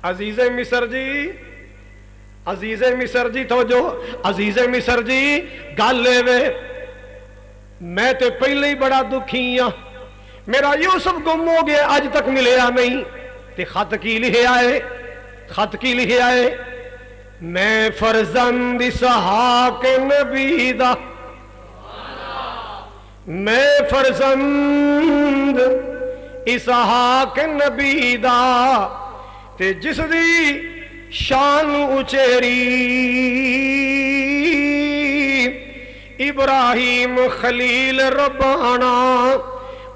عزیز مصر جی توجہ، عزیز مصر جی گل وے میں تے پہلے ہی بڑا دکھی ہاں، میرا یوسف گم ہو گیا اج تک ملیا نہیں، تے خط کی لکھیا ہے، خط کی لکھیا ہے میں فرزند اسحاق نبی دا، میں فرزند اسحاق نبی دا تے جس دی شان اچیری ابراہیم خلیل ربانا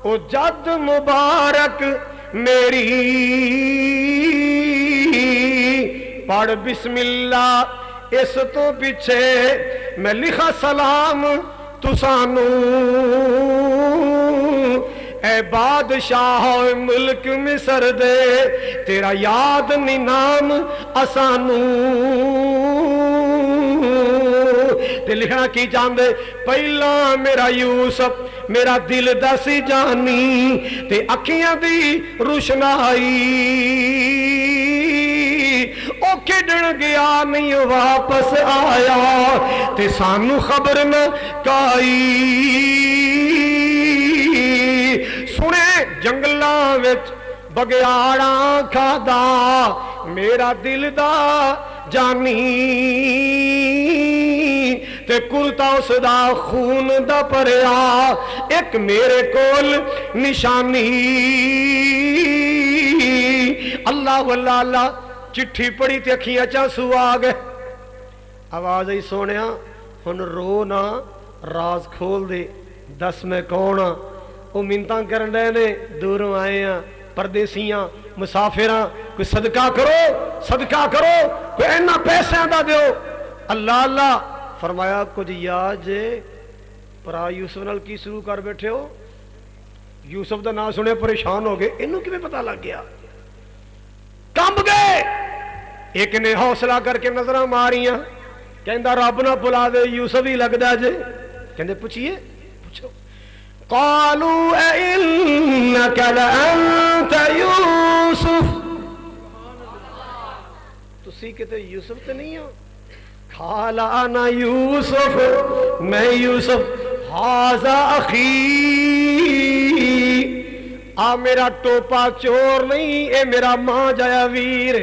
او جد مبارک میری پڑھ بسم اللہ اس تو پیچھے میں لکھا سلام تسانو اے بادشاہ ملک مصر دے تیرا یاد نہیں نام اسانو تے لکھنا کی چاہندے پہلا میرا یوسف میرا دل دسی جانی تے اکھیاں دی روشنائی او کھڑن گیا نہیں واپس آیا تے سانو خبر نہ کائی سنے جنگلاں وچ بگیاڑاں کھادا میرا دل دا جانی تے کرتا اس دا خون دا پریا ایک میرے کول نشانی اللہ واللہ اللہ چٹھی پڑی تے اکھیاں چانسو آ گئے آواز ہی سونیا ہن رو نہ راز کھول دے دس میں کون ہاں وہ منتاں کرن رہے نے دوروں آئے ہیں پردیسیاں مسافراں کوئی صدقہ کرو کوئی اینا پیسے دا دیو اللہ اللہ فرمایا کچھ یاد جے پرا یوسف نال کی شروع کر بیٹھے ہو یوسف دا نام سنے پریشان ہو گئے انہوں کی میں پتہ لگ گیا کمب گئے ایک نے حوصلہ کر کے نظرہ ماریاں کہندہ رب نہ بلا دے یوسف ہی لگ دا جے کہندے پوچھئے پوچھو قالوا اِنَّكَ لَأَنْتَ یوسف تسی کہتے یوسف تے نہیں ہو قال انا یوسف میں یوسف ھذا اخی آ میرا ٹوپا چور نہیں اے میرا ماں جایا ویر